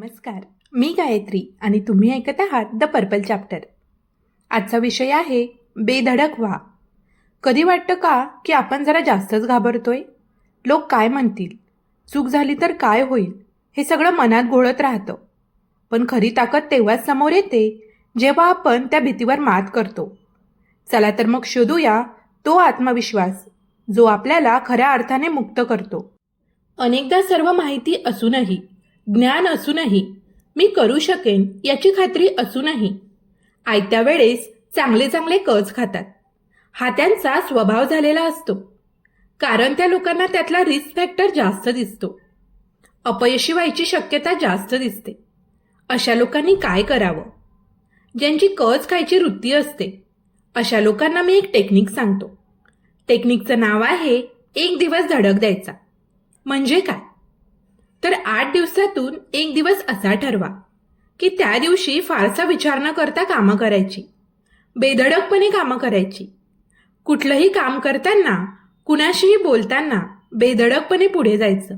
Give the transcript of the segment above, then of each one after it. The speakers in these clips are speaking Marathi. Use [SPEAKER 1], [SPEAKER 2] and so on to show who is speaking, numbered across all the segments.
[SPEAKER 1] नमस्कार, मी गायत्री आणि तुम्ही ऐकत आहात द पर्पल चॅप्टर. आजचा विषय आहे बेधडक व्हा. कधी वाटतं का की आपण जरा जास्तच घाबरतोय? लोक काय म्हणतील, चूक झाली तर काय होईल, हे सगळं मनात घोळत राहतं. पण खरी ताकद तेव्हाच समोर येते जेव्हा आपण त्या भीतीवर मात करतो. चला तर मग शोधूया तो आत्मविश्वास जो आपल्याला खऱ्या अर्थाने मुक्त करतो. अनेकदा सर्व माहिती असूनही, ज्ञान असूनही, मी करू शकेन याची खात्री असूनही आयत्या वेळेस चांगले चांगले कच खातात. हा त्यांचा स्वभाव झालेला असतो. कारण त्या लोकांना त्यातला रिस्क फॅक्टर जास्त दिसतो. अपयशी व्हायची शक्यता जास्त दिसते. अशा लोकांनी काय करावं? ज्यांची कच खायची वृत्ती असते अशा लोकांना मी एक टेक्निक सांगतो. टेक्निकचं नाव आहे 1 दिवस धडक द्यायचा. म्हणजे काय? तर 8 दिवसातून 1 दिवस असा ठरवा की त्या दिवशी फारसा विचार न करता कामं करायची, बेधडकपणे कामं करायची. कुठलंही काम करताना, कुणाशीही बोलताना बेधडकपणे पुढे जायचं.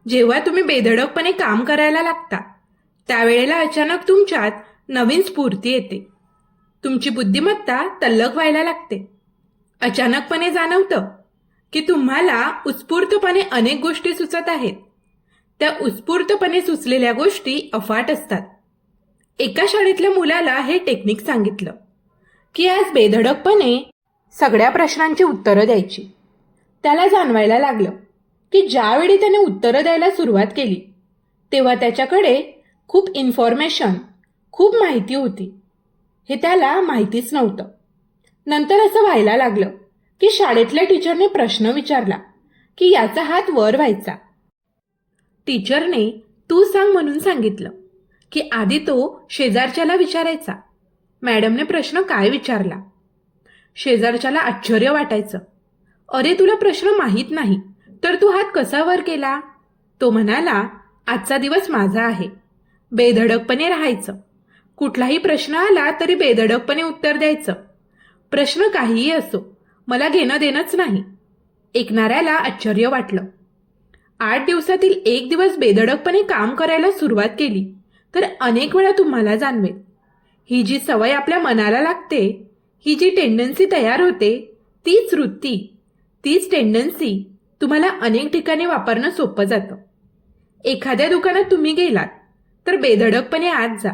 [SPEAKER 1] जेव्हा तुम्ही बेधडकपणे काम करायला लागता त्यावेळेला अचानक तुमच्यात नवीन स्फूर्ती येते. तुमची बुद्धिमत्ता तल्लख व्हायला लागते. अचानकपणे जाणवतं की तुम्हाला उत्स्फूर्तपणे अनेक गोष्टी सुचत आहेत. त्या उत्स्फूर्तपणे सुचलेल्या गोष्टी अफाट असतात. एका शाळेतल्या मुलाला हे टेक्निक सांगितलं की आज बेधडकपणे सगळ्या प्रश्नांची उत्तरं द्यायची. त्याला जाणवायला लागलं की ज्यावेळी त्याने उत्तरं द्यायला सुरुवात केली तेव्हा त्याच्याकडे खूप इन्फॉर्मेशन, खूप माहिती होती. हे त्याला माहितीच नव्हतं. नंतर असं व्हायला लागलं की शाळेतल्या टीचरने प्रश्न विचारला की याचा हात वर व्हायचा. टीचरने तू सांग म्हणून सांगितलं की आधी तो शेजारच्याला विचारायचा. मॅडमने प्रश्न काय विचारला? शेजारच्याला आश्चर्य वाटायचं. अरे तुला प्रश्न माहीत नाही तर तू हात कसा वर केला? तो म्हणाला, आजचा दिवस माझा आहे. बेधडकपणे राहायचं. कुठलाही प्रश्न आला तरी बेधडकपणे उत्तर द्यायचं. प्रश्न काहीही असो, मला घेणं देणंच नाही. ऐकणाऱ्याला आश्चर्य वाटलं. 8 दिवसातील 1 दिवस बेधडकपणे काम करायला सुरुवात केली तर अनेक वेळा तुम्हाला जाणवेल ही जी सवय आपल्या मनाला लागते, ही जी टेंडन्सी तयार होते, तीच वृत्ती, तीच टेंडन्सी तुम्हाला अनेक ठिकाणी वापरणं सोपं जातं. एखाद्या दुकानात तुम्ही गेलात तर बेधडकपणे आत जा.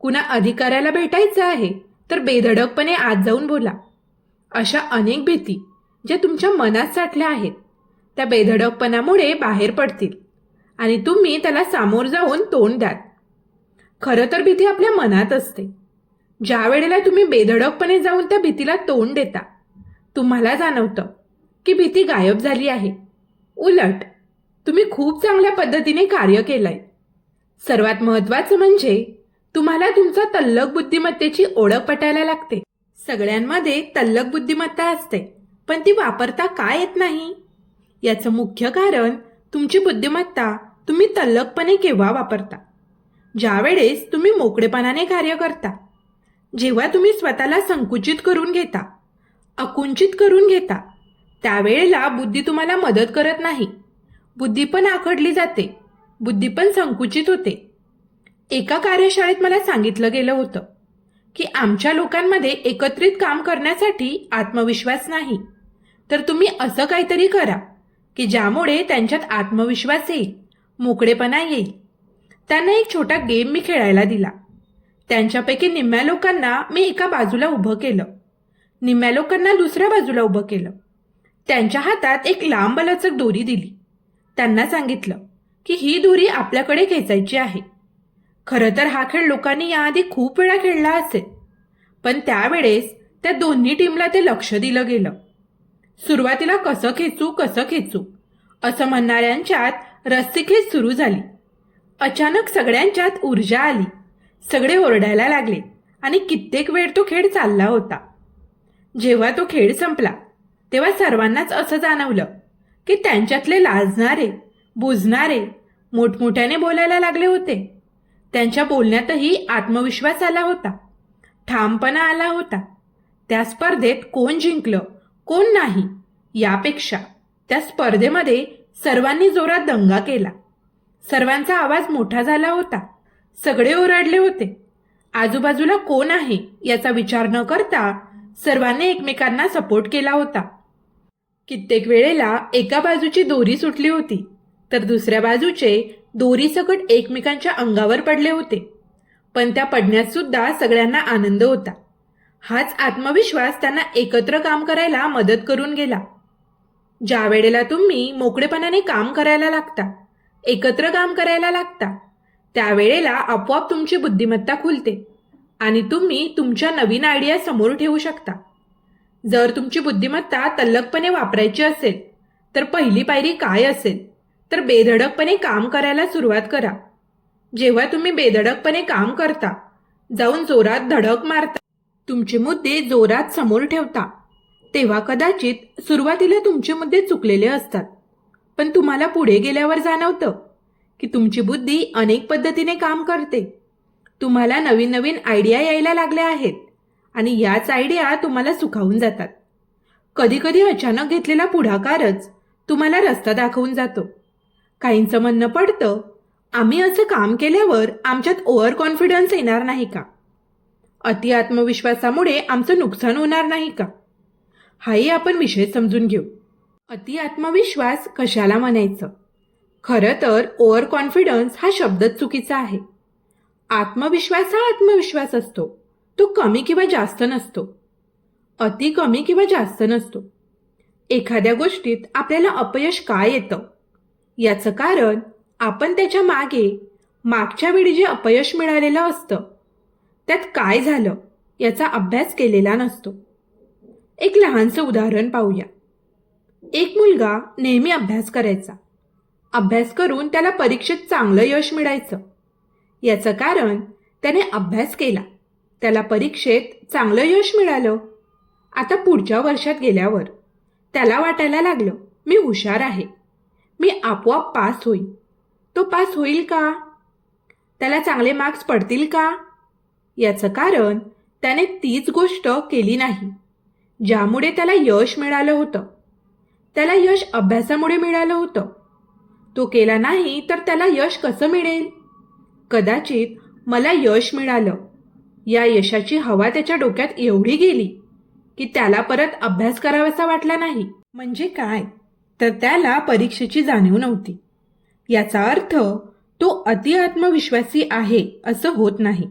[SPEAKER 1] कुणा अधिकाऱ्याला भेटायचं आहे तर बेधडकपणे आत जाऊन बोला. अशा अनेक भीती ज्या तुमच्या मनात साठल्या आहेत त्या बेधडकपणामुळे बाहेर पडतील आणि तुम्ही त्याला सामोर जाऊन तोंड द्याल. खरं तर भीती आपल्या मनात असते. ज्या वेळेला तुम्ही बेधडकपणे जाऊन त्या भीतीला तोंड देता तुम्हाला जाणवतं की भीती गायब झाली आहे. उलट तुम्ही खूप चांगल्या पद्धतीने कार्य केलंय. सर्वात महत्त्वाचं म्हणजे तुम्हाला तुमचा तल्लख बुद्धिमत्तेची ओळख पटायला लागते. सगळ्यांमध्ये तल्लख बुद्धिमत्ता असते पण ती वापरता का येत नाही? याचं मुख्य कारण तुमची बुद्धिमत्ता तुम्ही तल्लखपणे केव्हा वापरता? ज्या वेळेस तुम्ही मोकळेपणाने कार्य करता, जेव्हा तुम्ही स्वतःला संकुचित करून घेता, अकुंचित करून घेता, त्यावेळेला बुद्धी तुम्हाला मदत करत नाही. बुद्धी पण आखडली जाते, बुद्धी पण संकुचित होते. एका कार्यशाळेत मला सांगितलं गेलं होतं की आमच्या लोकांमध्ये एकत्रित काम करण्यासाठी आत्मविश्वास नाही, तर तुम्ही असं काहीतरी करा की ज्यामुळे त्यांच्यात आत्मविश्वास येईल, मोकळेपणा येईल. त्यांना एक छोटा गेम मी खेळायला दिला. त्यांच्यापैकी निम्म्या लोकांना मी एका बाजूला उभं केलं, निम्म्या लोकांना दुसऱ्या बाजूला उभं केलं. त्यांच्या हातात एक लांबलचक दोरी दिली. त्यांना सांगितलं की ही दोरी आपल्याकडे खेचायची आहे. खरं तर हा खेळ लोकांनी याआधी खूप वेळा खेळला असेल, पण त्यावेळेस त्या दोन्ही टीमला ते लक्ष दिलं गेलं. सुरुवातीला कसं खेचू असं म्हणणाऱ्यांच्यात रस्सीखेच सुरू झाली. अचानक सगळ्यांच्यात ऊर्जा आली. सगळे ओरडायला लागले आणि कित्येक वेळ तो खेळ चालला होता. जेव्हा तो खेळ संपला तेव्हा सर्वांनाच असं जाणवलं की त्यांच्यातले लाजणारे, बुजणारे मोठमोठ्याने बोलायला लागले होते. त्यांच्या बोलण्यातही आत्मविश्वास आला होता, ठामपणा आला होता. त्या स्पर्धेत कोण जिंकलं, कोण नाही, यापेक्षा त्या स्पर्धेमध्ये सर्वांनी जोरात दंगा केला. सर्वांचा आवाज मोठा झाला होता. सगळे ओरडले होते. आजूबाजूला कोण आहे याचा विचार न करता सर्वांनी एकमेकांना सपोर्ट केला होता. कित्येक वेळेला एका बाजूची दोरी सुटली होती तर दुसऱ्या बाजूचे दोरीसकट एकमेकांच्या अंगावर पडले होते. पण त्या पडण्यात सुद्धा सगळ्यांना आनंद होता. हाच आत्मविश्वास त्यांना एकत्र काम करायला मदत करून गेला. ज्या वेळेला तुम्ही मोकळेपणाने काम करायला लागता, एकत्र काम करायला लागता, त्यावेळेला आपोआप तुमची बुद्धिमत्ता खुलते आणि तुम्ही तुमच्या नवीन आयडिया समोर ठेवू शकता. जर तुमची बुद्धिमत्ता तल्लखपणे वापरायची असेल तर पहिली पायरी काय असेल तर बेधडकपणे काम करायला सुरुवात करा. जेव्हा तुम्ही बेधडकपणे काम करता, जाऊन जोरात धडक मारता, तुमचे मुद्दे जोरात समोर ठेवता, तेव्हा कदाचित सुरुवातीला तुमचे मुद्दे चुकलेले असतात. पण तुम्हाला पुढे गेल्यावर जाणवतं की तुमची बुद्धी अनेक पद्धतीने काम करते. तुम्हाला नवीन नवीन आयडिया यायला लागल्या आहेत आणि याच आयडिया तुम्हाला सुखावून जातात. कधीकधी अचानक घेतलेला पुढाकारच तुम्हाला रस्ता दाखवून जातो. काहींचं म्हणणं पडतं, आम्ही असं काम केल्यावर आमच्यात ओव्हर कॉन्फिडन्स येणार नाही का? अति आत्मविश्वासामुळे आमचं नुकसान होणार नाही का? हाही आपण विषय समजून घेऊ. अति आत्मविश्वास कशाला म्हणायचं? खरं तर ओव्हर कॉन्फिडन्स हा शब्दच चुकीचा आहे. आत्मविश्वास हा आत्मविश्वास असतो. तो कमी किंवा जास्त नसतो. अति कमी किंवा जास्त नसतो. एखाद्या गोष्टीत आपल्याला अपयश का येतं याचं कारण आपण त्याच्या मागच्या वेळी जे अपयश मिळालेलं असतं त्यात काय झालं याचा अभ्यास केलेला नसतो. एक लहानसं उदाहरण पाहूया. एक मुलगा नेहमी अभ्यास करायचा. अभ्यास करून त्याला परीक्षेत चांगलं यश मिळायचं. याचं कारण त्याने अभ्यास केला, त्याला परीक्षेत चांगलं यश मिळालं. आता पुढच्या वर्षात गेल्यावर त्याला वाटायला लागलं, मी हुशार आहे, मी आपोआप पास होईल. तो पास होईल का? त्याला चांगले मार्क्स पडतील का? याचं कारण त्याने तीच गोष्ट केली नाही ज्यामुळे त्याला यश मिळालं होतं. त्याला यश अभ्यासामुळे मिळालं होतं. तो केला नाही तर त्याला यश कसं मिळेल? कदाचित मला यश मिळालं या यशाची हवा त्याच्या डोक्यात एवढी गेली की त्याला परत अभ्यास करावासा वाटला नाही. म्हणजे काय तर त्याला परीक्षेची जाणीव नव्हती. याचा अर्थ तो अति आत्मविश्वासी आहे असं होत नाही.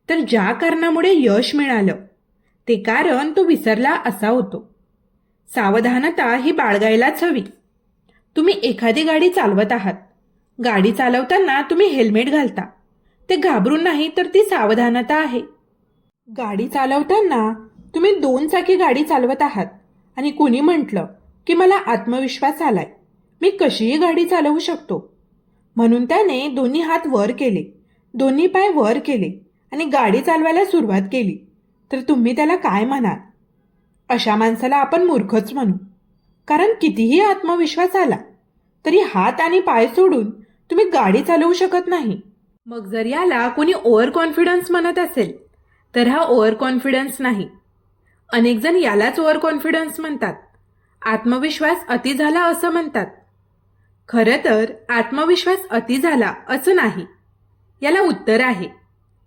[SPEAKER 1] तर ज्या कारणामुळे यश मिळालं ते कारण तो विसरला असा होतो. सावधानता ही बाळगायलाच हवी. तुम्ही एखादी गाडी चालवत आहात. गाडी चालवताना तुम्ही हेल्मेट घालता. ते घाबरून नाही तर ती सावधानता आहे. गाडी चालवताना तुम्ही 2 चाकी गाडी चालवत आहात आणि कुणी म्हटलं की मला आत्मविश्वास आलाय, मी कशीही गाडी चालवू शकतो, म्हणून त्याने दोन्ही हात वर केले, दोन्ही पाय वर केले आणि गाडी चालवायला सुरुवात केली, तर तुम्ही त्याला काय म्हणाल? अशा माणसाला आपण मूर्खच म्हणू. कारण कितीही आत्मविश्वास आला तरी हात आणि पाय सोडून तुम्ही गाडी चालवू शकत नाही. मग जर याला कोणी ओव्हर कॉन्फिडन्स म्हणत असेल तर हा ओव्हर कॉन्फिडन्स नाही. अनेक जण यालाच ओव्हर कॉन्फिडन्स म्हणतात. आत्मविश्वास अति झाला असं म्हणतात. खरं तर आत्मविश्वास अति झाला असं नाही. याला उत्तर आहे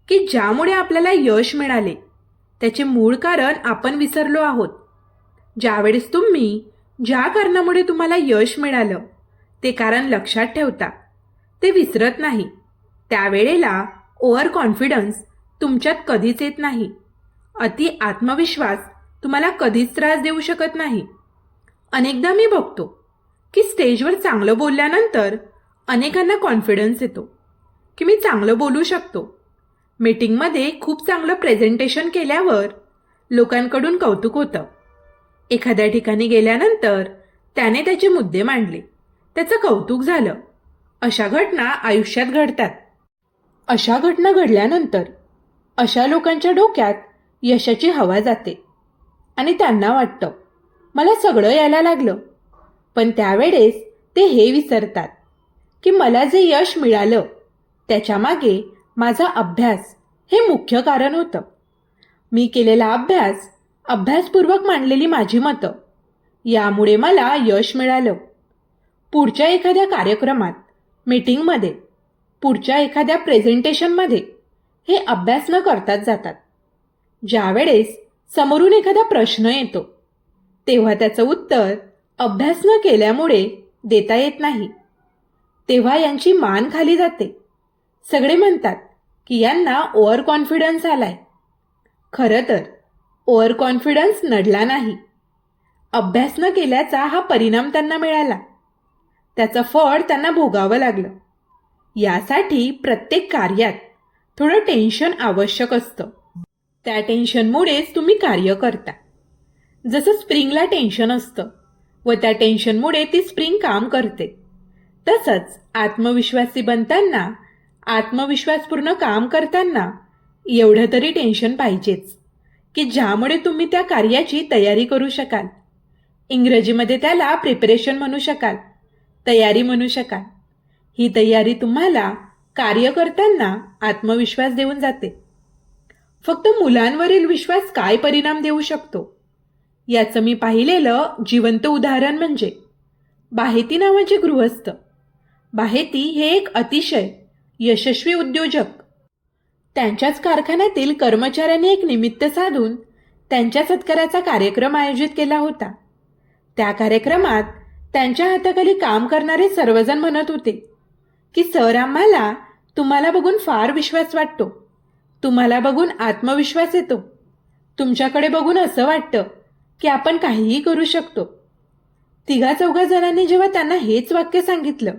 [SPEAKER 1] की ज्यामुळे आपल्याला यश मिळाले त्याचे मूळ कारण आपण विसरलो आहोत. ज्यावेळेस तुम्ही ज्या कारणामुळे तुम्हाला यश मिळालं ते कारण लक्षात ठेवता, ते विसरत नाही, त्यावेळेला ओव्हर कॉन्फिडन्स तुमच्यात कधीच येत नाही. अति आत्मविश्वास तुम्हाला कधीच त्रास देऊ शकत नाही. अनेकदा मी बघतो की स्टेजवर चांगलं बोलल्यानंतर अनेकांना कॉन्फिडन्स येतो की मी चांगलं बोलू शकतो. मीटिंगमध्ये खूप चांगलं प्रेझेंटेशन केल्यावर लोकांकडून कौतुक होतं. एखाद्या ठिकाणी गेल्यानंतर त्याने त्याचे मुद्दे मांडले, त्याचं कौतुक झालं. अशा घटना आयुष्यात घडतात. अशा घटना घडल्यानंतर अशा लोकांच्या डोक्यात यशाची हवा जाते आणि त्यांना वाटतं मला सगळं यायला लागलं. पण त्यावेळेस ते हे विसरतात की मला जे यश मिळालं त्याच्यामागे माझा अभ्यास हे मुख्य कारण होतं. मी केलेला अभ्यास, अभ्यासपूर्वक मांडलेली माझी मतं, यामुळे मला यश मिळालं. पुढच्या एखाद्या कार्यक्रमात मीटिंगमध्ये, पुढच्या एखाद्या प्रेझेंटेशनमध्ये हे अभ्यास न करताच जातात. ज्यावेळेस समोरून एखादा प्रश्न येतो तेव्हा त्याचं उत्तर अभ्यास न केल्यामुळे देता येत नाही. तेव्हा यांची मान खाली जाते. सगळे म्हणतात की यांना ओव्हर कॉन्फिडन्स आलाय. खरं तर ओव्हर कॉन्फिडन्स नडला नाही. अभ्यास न केल्याचा हा परिणाम त्यांना मिळाला. त्याचं फळ त्यांना भोगावं लागलं. यासाठी प्रत्येक कार्यात थोडं टेन्शन आवश्यक असतं. त्या टेन्शनमुळेच तुम्ही कार्य करता. जसं स्प्रिंगला टेन्शन असतं व त्या टेन्शनमुळे ती स्प्रिंग काम करते, तसंच आत्मविश्वासी बनताना, आत्मविश्वासपूर्ण काम करताना एवढं तरी टेन्शन पाहिजेच की ज्यामुळे तुम्ही त्या कार्याची तयारी करू शकाल. इंग्रजीमध्ये त्याला प्रिपरेशन म्हणू शकाल, तयारी म्हणू शकाल. ही तयारी तुम्हाला कार्य करताना आत्मविश्वास देऊन जाते. फक्त मुलांवरील विश्वास काय परिणाम देऊ शकतो याचं मी पाहिलेलं जिवंत उदाहरण म्हणजे बाहेती नावाचे गृहस्थ. बाहेती हे एक अतिशय यशस्वी उद्योजक. त्यांच्याच कारखान्यातील कर्मचाऱ्यांनी एक निमित्त साधून त्यांच्या सत्काराचा कार्यक्रम आयोजित केला होता. त्या कार्यक्रमात त्यांच्या हाताखाली काम करणारे सर्वजण म्हणत होते की सर, आम्हाला तुम्हाला बघून फार विश्वास वाटतो. तुम्हाला बघून आत्मविश्वास येतो. तुमच्याकडे बघून असं वाटतं की आपण काहीही करू शकतो. तिघा चौघा जणांनी जेव्हा त्यांना हेच वाक्य सांगितलं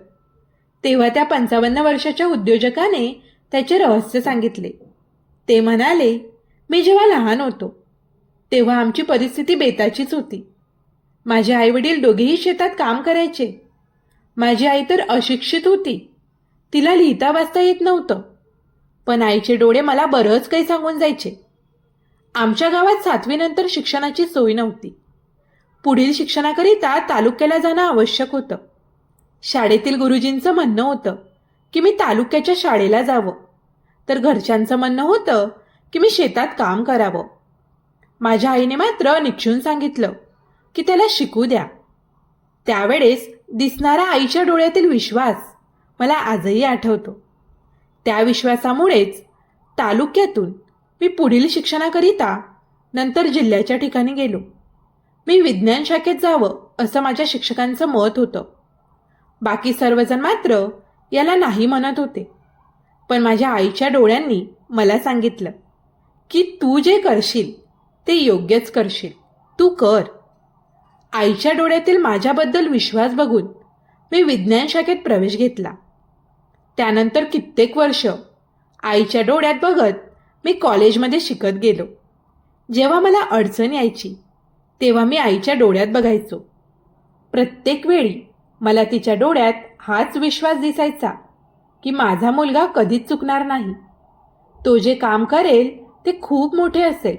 [SPEAKER 1] तेव्हा त्या 55 वर्षाच्या उद्योजकाने त्याचे रहस्य सांगितले. ते म्हणाले, मी जेव्हा लहान होतो तेव्हा आमची परिस्थिती बेताचीच होती. माझे आईवडील दोघेही शेतात काम करायचे. माझी आई तर अशिक्षित होती. तिला लिहिता वाचता येत नव्हतं. पण आईचे डोळे मला बरंच काही सांगून जायचे. आमच्या गावात 7वी नंतर शिक्षणाची सोय नव्हती. पुढील शिक्षणाकरिता तालुक्याला जाणं आवश्यक होतं. शाळेतील गुरुजींचं म्हणणं होतं की मी तालुक्याच्या शाळेला जावं, तर घरच्यांचं म्हणणं होतं की मी शेतात काम करावं. माझ्या आईने मात्र निक्षून सांगितलं की त्याला शिकू द्या. त्यावेळेस दिसणारा आईच्या डोळ्यातील विश्वास मला आजही आठवतो. त्या विश्वासामुळेच तालुक्यातून मी पुढील शिक्षणाकरिता नंतर जिल्ह्याच्या ठिकाणी गेलो. मी विज्ञान शाखेत जावं असं माझ्या शिक्षकांचं मत होतं. बाकी सर्वजण मात्र याला नाही म्हणत होते. पण माझ्या आईच्या डोळ्यांनी मला सांगितलं की तू जे करशील ते योग्यच करशील, तू कर. आईच्या डोळ्यातील माझ्याबद्दल विश्वास बघून मी विज्ञान शाखेत प्रवेश घेतला. त्यानंतर कित्येक वर्ष आईच्या डोळ्यात बघत मी कॉलेजमध्ये शिकत गेलो. जेव्हा मला अडचण यायची तेव्हा मी आईच्या डोळ्यात बघायचो. प्रत्येक वेळी मला तिच्या डोळ्यात हाच विश्वास दिसायचा की माझा मुलगा कधीच चुकणार नाही. तो जे काम करेल ते खूप मोठे असेल.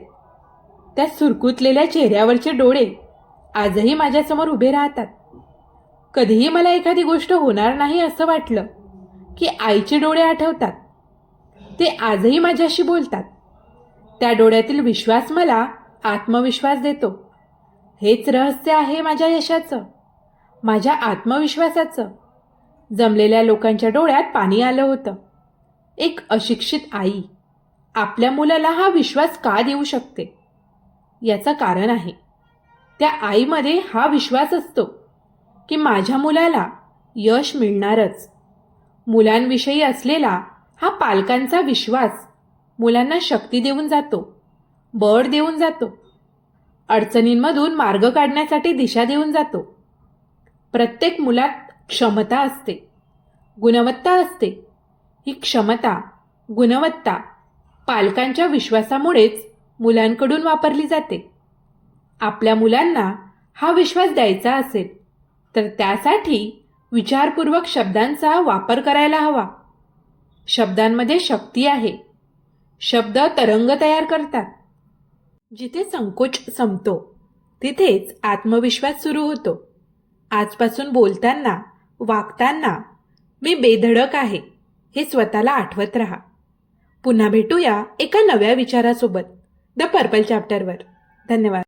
[SPEAKER 1] त्या सुरकुतलेल्या चेहऱ्यावरचे डोळे आजही माझ्यासमोर उभे राहतात. कधीही मला एखादी गोष्ट होणार नाही असं वाटलं की आईचे डोळे आठवतात. ते आजही माझ्याशी बोलतात. त्या डोळ्यातील विश्वास मला आत्मविश्वास देतो. हेच रहस्य आहे माझ्या यशाचं, माझ्या आत्मविश्वासाचं. जमलेल्या लोकांच्या डोळ्यात पाणी आलं होतं. एक अशिक्षित आई आपल्या मुलाला हा विश्वास का देऊ शकते याचं कारण आहे, त्या आईमध्ये हा विश्वास असतो की माझ्या मुलाला यश मिळणारच. मुलांविषयी असलेला हा पालकांचा विश्वास मुलांना शक्ती देऊन जातो, बळ देऊन जातो, अडचणींमधून मार्ग काढण्यासाठी दिशा देऊन जातो. प्रत्येक मुलात क्षमता असते, गुणवत्ता असते. ही क्षमता, गुणवत्ता पालकांच्या विश्वासामुळेच मुलांकडून वापरली जाते. आपल्या मुलांना हा विश्वास द्यायचा असेल तर त्यासाठी विचारपूर्वक शब्दांचा वापर करायला हवा. शब्दांमध्ये शक्ती आहे. शब्द तरंग तयार करतात. जिथे संकोच संपतो तिथेच आत्मविश्वास सुरू होतो. आजपासून बोलताना, वागताना मी बेधडक आहे हे स्वतःला आठवत राहा. पुन्हा भेटूया एका नव्या विचारासोबत द पर्पल चॅप्टरवर. धन्यवाद.